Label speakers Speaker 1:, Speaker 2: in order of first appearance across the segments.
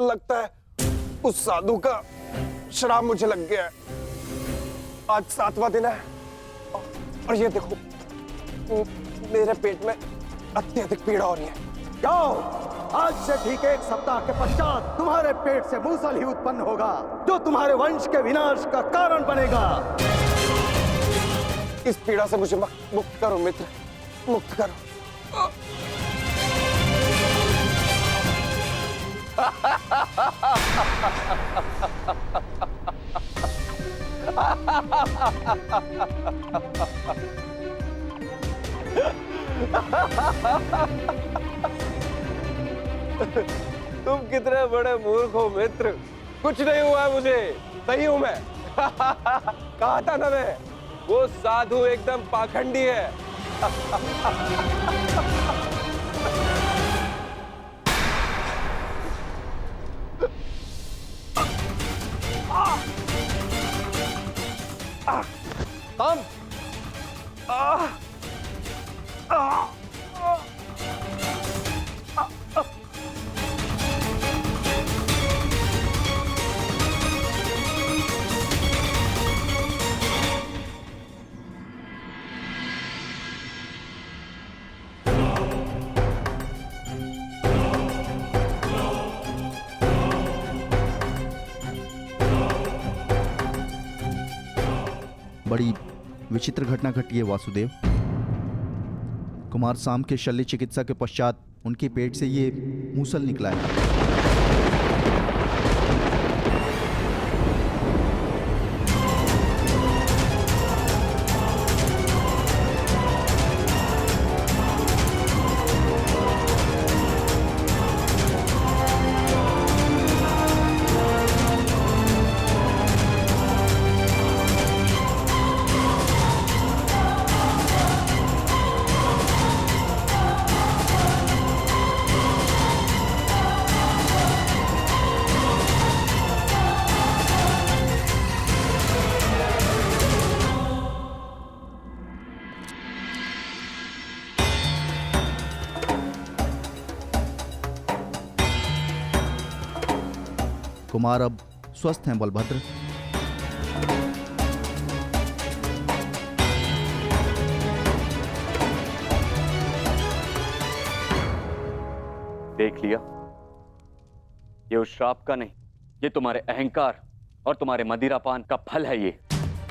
Speaker 1: लगता है उस साधु का श्राप मुझे लग गया है। आज 7वां दिन है और ये देखो मेरे पेट में अत्यधिक पीड़ा हो रही है।
Speaker 2: जाओ, आज से ठीक 1 सप्ताह के पश्चात तुम्हारे पेट से मूसल ही उत्पन्न होगा, जो तुम्हारे वंश के विनाश का कारण बनेगा।
Speaker 1: इस पीड़ा से मुझे मुक्त करो मित्र, मुक्त करो। तुम कितने बड़े मूर्ख हो मित्र। कुछ नहीं हुआ मुझे, सही हूं मैं। कहा था ना मैं, वो साधु एकदम पाखंडी है।
Speaker 3: बड़ी विचित्र घटना घटी है वासुदेव। कुमार साम के शल्य चिकित्सा के पश्चात उनके पेट से ये मूसल निकला है। कुमार अब स्वस्थ हैं बलभद्र।
Speaker 4: देख लिया, ये उस श्राप का नहीं, ये तुम्हारे अहंकार और तुम्हारे मदिरापान का फल है। ये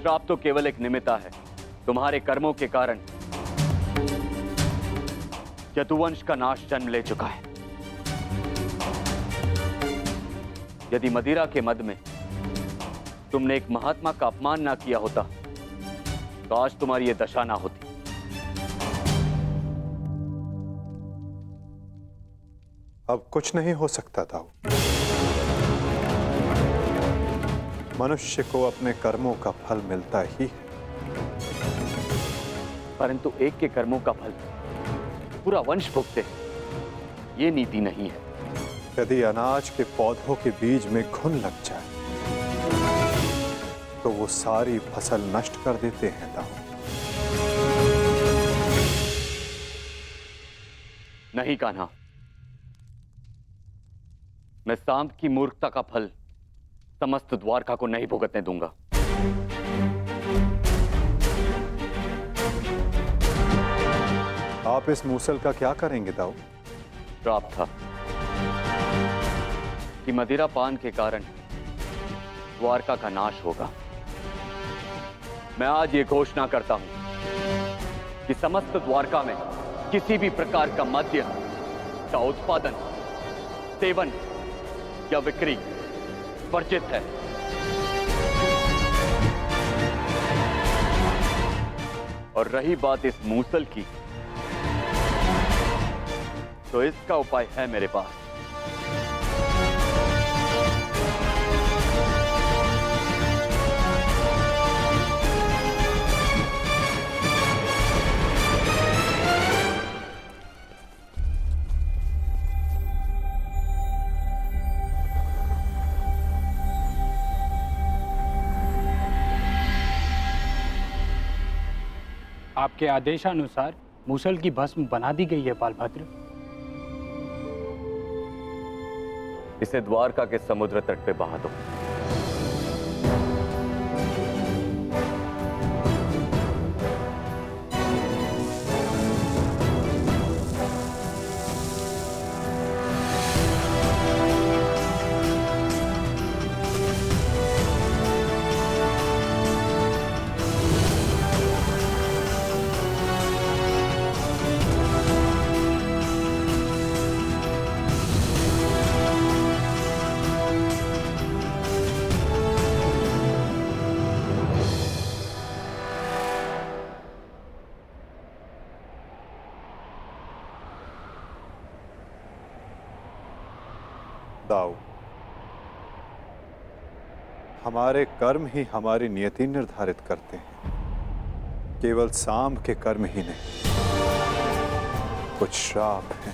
Speaker 4: श्राप तो केवल एक निमित्ता है। तुम्हारे कर्मों के कारण यदुवंश का नाश जन्म ले चुका है। यदि मदिरा के मद में तुमने एक महात्मा का अपमान ना किया होता तो आज तुम्हारी ये दशा ना होती।
Speaker 5: अब कुछ नहीं हो सकता था। मनुष्य को अपने कर्मों का फल मिलता ही है,
Speaker 4: परंतु एक के कर्मों का फल पूरा वंश भुगते, ये नीति नहीं है।
Speaker 5: यदि अनाज के पौधों के बीज में घुन लग जाए तो वो सारी फसल नष्ट कर देते हैं दाऊ।
Speaker 4: नहीं कान्हा, मैं सांप की मूर्खता का फल समस्त द्वारका को नहीं भुगतने दूंगा।
Speaker 5: आप इस मूसल का क्या करेंगे दाऊ?
Speaker 4: श्राप था कि मदिरा पान के कारण द्वारका का नाश होगा। मैं आज ये घोषणा करता हूं कि समस्त द्वारका में किसी भी प्रकार का मद्य का उत्पादन, सेवन या बिक्री वर्जित है। और रही बात इस मूसल की, तो इसका उपाय है मेरे पास।
Speaker 6: आपके आदेशानुसार मूसल की भस्म बना दी गई है बालभद्र।
Speaker 4: इसे द्वारका के समुद्र तट पे बहा दो।
Speaker 5: दाऊ, हमारे कर्म ही हमारी नियति निर्धारित करते हैं, केवल सांब के कर्म ही नहीं। कुछ श्राप हैं।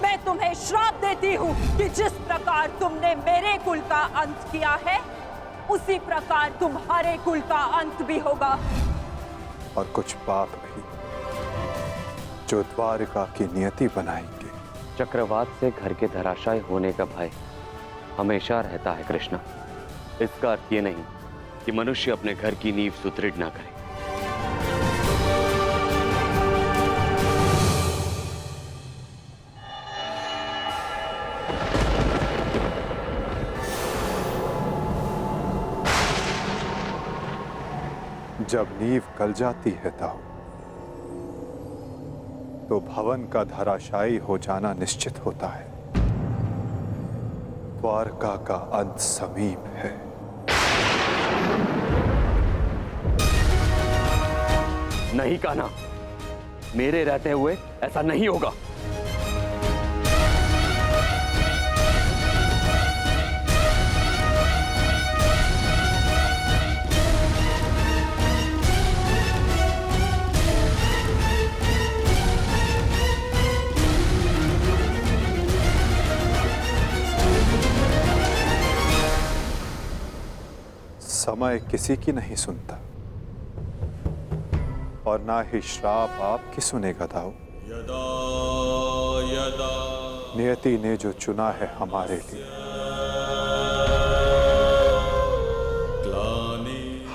Speaker 7: मैं तुम्हें श्राप देती हूँ कि जिस प्रकार तुमने मेरे कुल का अंत किया है, उसी प्रकार तुम्हारे कुल का अंत भी होगा।
Speaker 5: और कुछ पाप भी जो द्वारिका की नियति बनाएंगे।
Speaker 4: चक्रवात से घर के धराशायी होने का भय हमेशा रहता है कृष्णा। इसका अर्थ ये नहीं कि मनुष्य अपने घर की नींव सुदृढ़ ना करे।
Speaker 5: जब नींव गल जाती है दाऊ, तो भवन का धराशायी हो जाना निश्चित होता है। द्वारका का अंत समीप है।
Speaker 4: नहीं कान्हा, मेरे रहते हुए ऐसा नहीं होगा।
Speaker 5: समय किसी की नहीं सुनता और ना ही श्राप आपकी सुनेगा दाऊ। नियति ने जो चुना है हमारे लिए,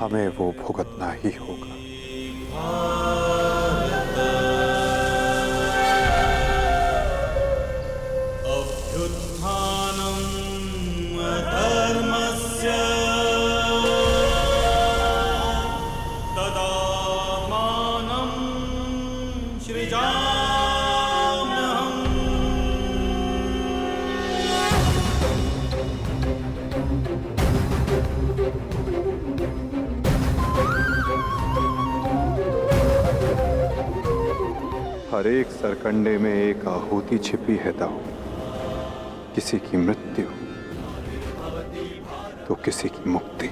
Speaker 5: हमें वो भुगतना ही होगा। हर एक सरकंडे में एक आहुति छिपी है दाऊ। किसी की मृत्यु तो किसी की मुक्ति।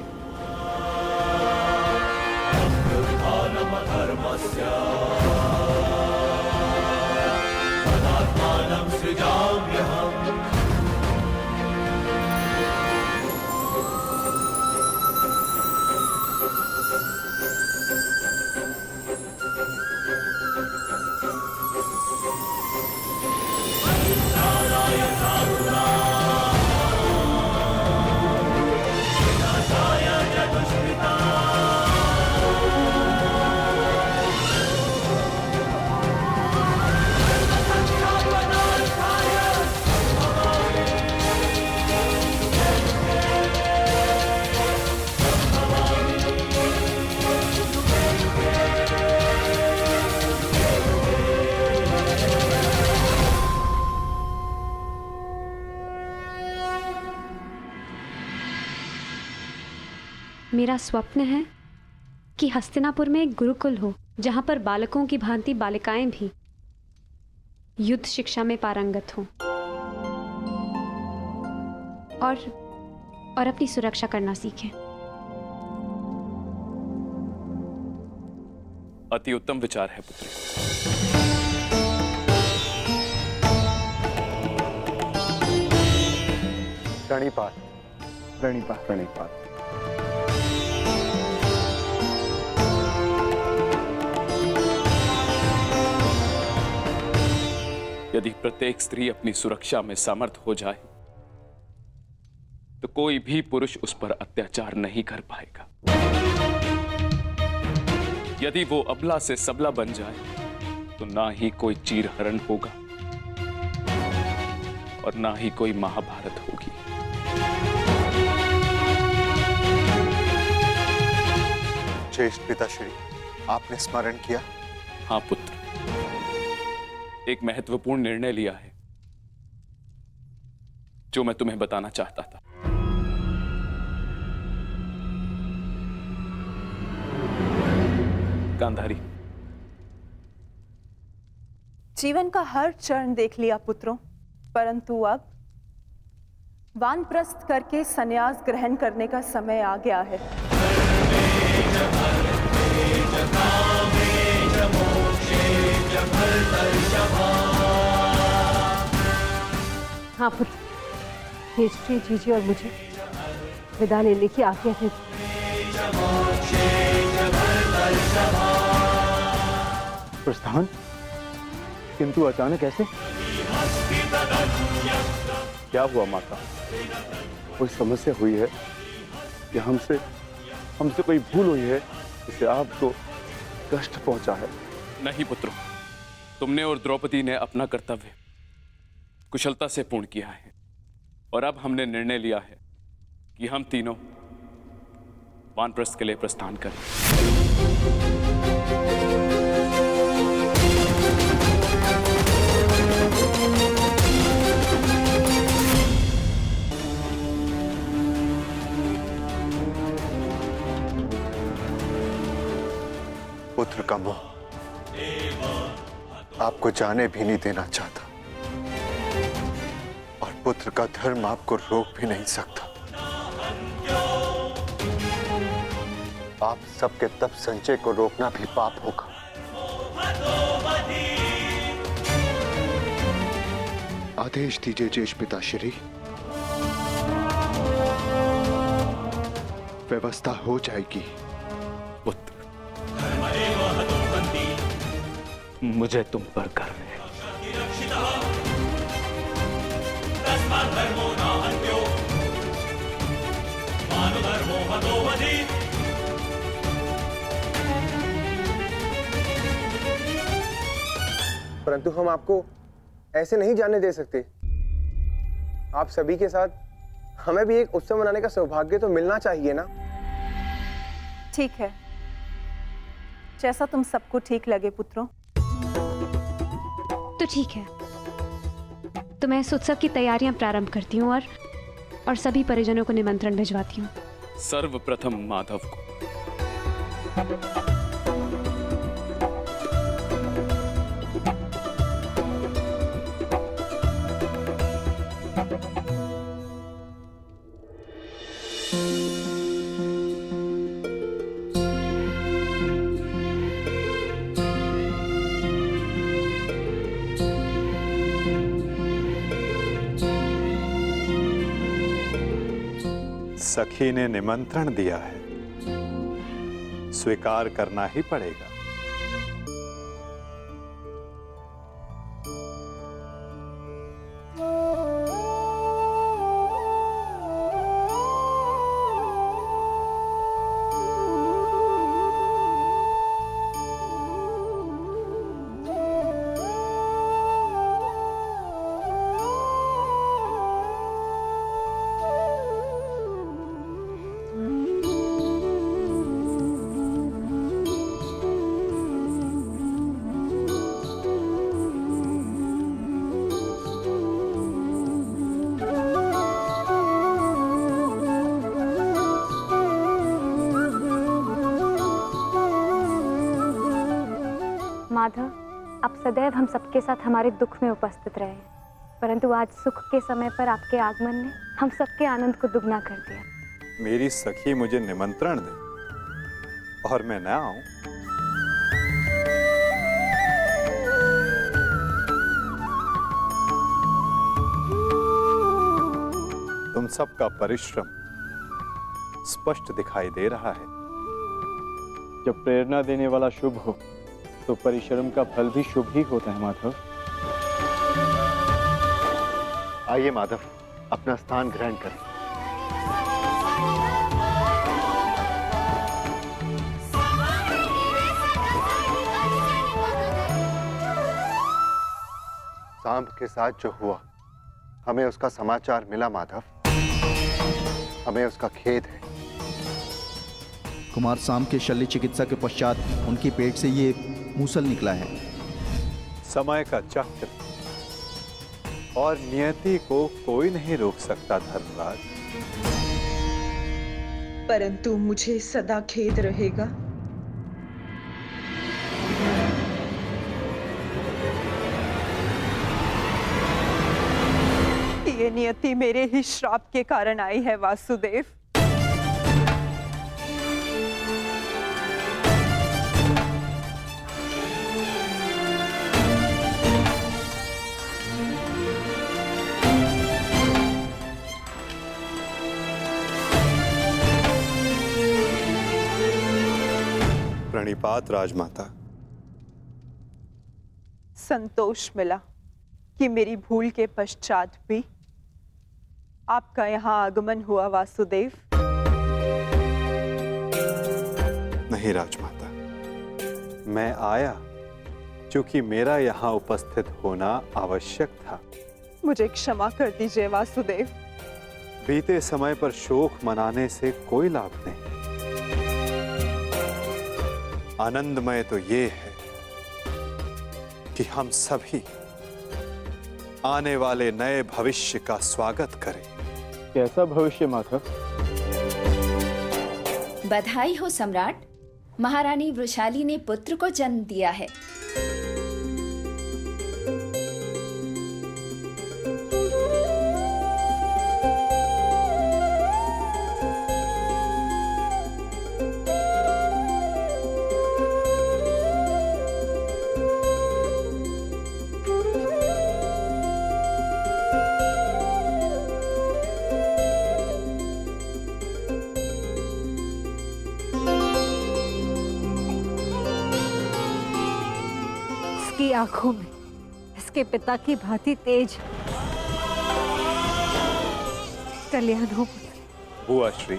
Speaker 8: मेरा स्वप्न है कि हस्तिनापुर में एक गुरुकुल हो, जहां पर बालकों की भांति बालिकाएं भी युद्ध शिक्षा में पारंगत हों और अपनी सुरक्षा करना सीखें।
Speaker 9: अति उत्तम विचार है पुत्री।
Speaker 1: प्रणिपात, प्रणिपात, प्रणिपात।
Speaker 9: यदि प्रत्येक स्त्री अपनी सुरक्षा में समर्थ हो जाए तो कोई भी पुरुष उस पर अत्याचार नहीं कर पाएगा। यदि वो अबला से सबला बन जाए तो ना ही कोई चीरहरण होगा और ना ही कोई महाभारत होगी।
Speaker 5: ज्येष्ठ पिताश्री, आपने स्मरण किया?
Speaker 9: हाँ पुत्र, एक महत्वपूर्ण निर्णय लिया है जो मैं तुम्हें बताना चाहता था। गांधारी,
Speaker 7: जीवन का हर चरण देख लिया पुत्रों, परंतु अब वानप्रस्थ करके संन्यास ग्रहण करने का समय आ गया है।
Speaker 10: हाँ पुत्र, हिस्ट्री जीजी और मुझे विदा लेने की आज्ञा दे।
Speaker 2: प्रस्थान? किंतु अचानक ऐसे?
Speaker 11: क्या हुआ माता? कोई समस्या हुई है या हमसे कोई भूल हुई है जिससे आपको कष्ट पहुंचा है?
Speaker 9: नहीं पुत्रों, तुमने और द्रौपदी ने अपना कर्तव्य कुशलता से पूर्ण किया है और अब हमने निर्णय लिया है कि हम तीनों वानप्रस्थ के लिए प्रस्थान करें।
Speaker 5: पुत्र का मोह आपको जाने भी नहीं देना चाहता और पुत्र का धर्म आपको रोक भी नहीं सकता। आप सबके तप संचय को रोकना भी पाप होगा। आदेश दीजिए ज्येष्ठ पिताश्री, व्यवस्था हो जाएगी।
Speaker 9: पुत्र, मुझे तुम पर गर्व है।
Speaker 1: परंतु हम आपको ऐसे नहीं जाने दे सकते। आप सभी के साथ हमें भी एक उत्सव मनाने का सौभाग्य तो मिलना चाहिए ना।
Speaker 7: ठीक है, जैसा तुम सबको ठीक लगे पुत्रों।
Speaker 8: तो ठीक है, तो मैं इस उत्सव की तैयारियां प्रारंभ करती हूँ और सभी परिजनों को निमंत्रण भिजवाती हूँ।
Speaker 9: सर्वप्रथम माधव को।
Speaker 5: सखी ने निमंत्रण दिया है, स्वीकार करना ही पड़ेगा।
Speaker 10: माधव, आप सदैव हम सबके साथ हमारे दुख में उपस्थित रहे, परंतु आज सुख के समय पर आपके आगमन ने हम सबके आनंद को दुगना कर दिया।
Speaker 5: मेरी सखी मुझे निमंत्रण दे और मैं न आऊं, तुम सबका परिश्रम स्पष्ट दिखाई दे रहा है।
Speaker 11: जब प्रेरणा देने वाला शुभ हो तो परिश्रम का फल भी शुभ ही होता है माधव।
Speaker 5: आइए माधव, अपना स्थान ग्रहण करें।
Speaker 2: सांब के साथ जो हुआ, हमें उसका समाचार मिला माधव। हमें उसका खेद है।
Speaker 3: कुमार सांब के शल्य चिकित्सा के पश्चात उनके पेट से ये मूसल निकला है।
Speaker 5: समय का चक्र और नियति को कोई नहीं रोक सकता धर्मराज।
Speaker 7: परंतु मुझे सदा खेद रहेगा कि ये नियति मेरे ही श्राप के कारण आई है वासुदेव।
Speaker 5: प्रणिपात राजमाता।
Speaker 7: संतोष मिला कि मेरी भूल के पश्चात भी आपका यहाँ आगमन हुआ वासुदेव।
Speaker 5: नहीं राजमाता, मैं आया क्योंकि मेरा यहाँ उपस्थित होना आवश्यक था।
Speaker 7: मुझे क्षमा कर दीजिए वासुदेव।
Speaker 5: बीते समय पर शोक मनाने से कोई लाभ नहीं। आनंदमय तो ये है कि हम सभी आने वाले नए भविष्य का स्वागत करें।
Speaker 11: कैसा भविष्य माधव?
Speaker 12: बधाई हो सम्राट, महारानी वृषाली ने पुत्र को जन्म दिया है।
Speaker 13: इसकी आंखों में इसके पिता की भांति तेज कल्याण हो।
Speaker 5: बुआ श्री,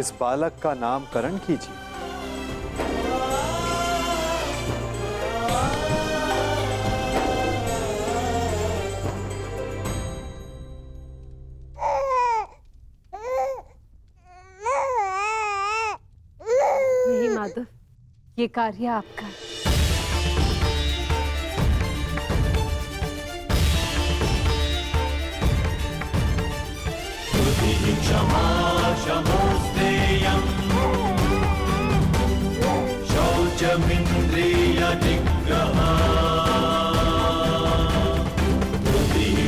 Speaker 5: इस बालक का नामकरण कीजिए।
Speaker 13: नहीं माधव, ये कार्य आपका।
Speaker 14: शौचमिन्द्रिय निग्रह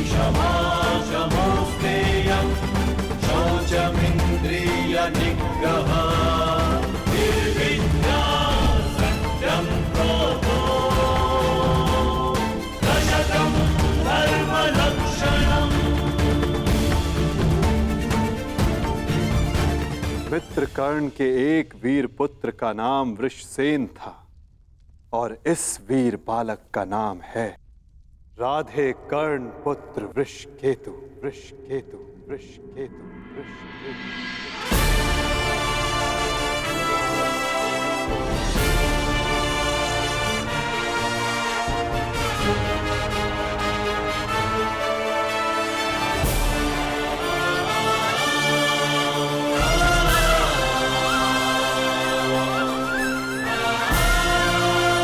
Speaker 14: क्षमा शमोस्तेयं शौचमिन्द्रिय निग्रह निर्विद्या सत्यं क्रोधो दशकं धर्मलक्षणम्।
Speaker 5: मित्रकर्ण के एक वीर पुत्र का नाम वृषसेन था और इस वीर बालक का नाम है राधे कर्ण पुत्र वृषकेतु। वृषकेतु, वृषकेतु, वृषकेतु।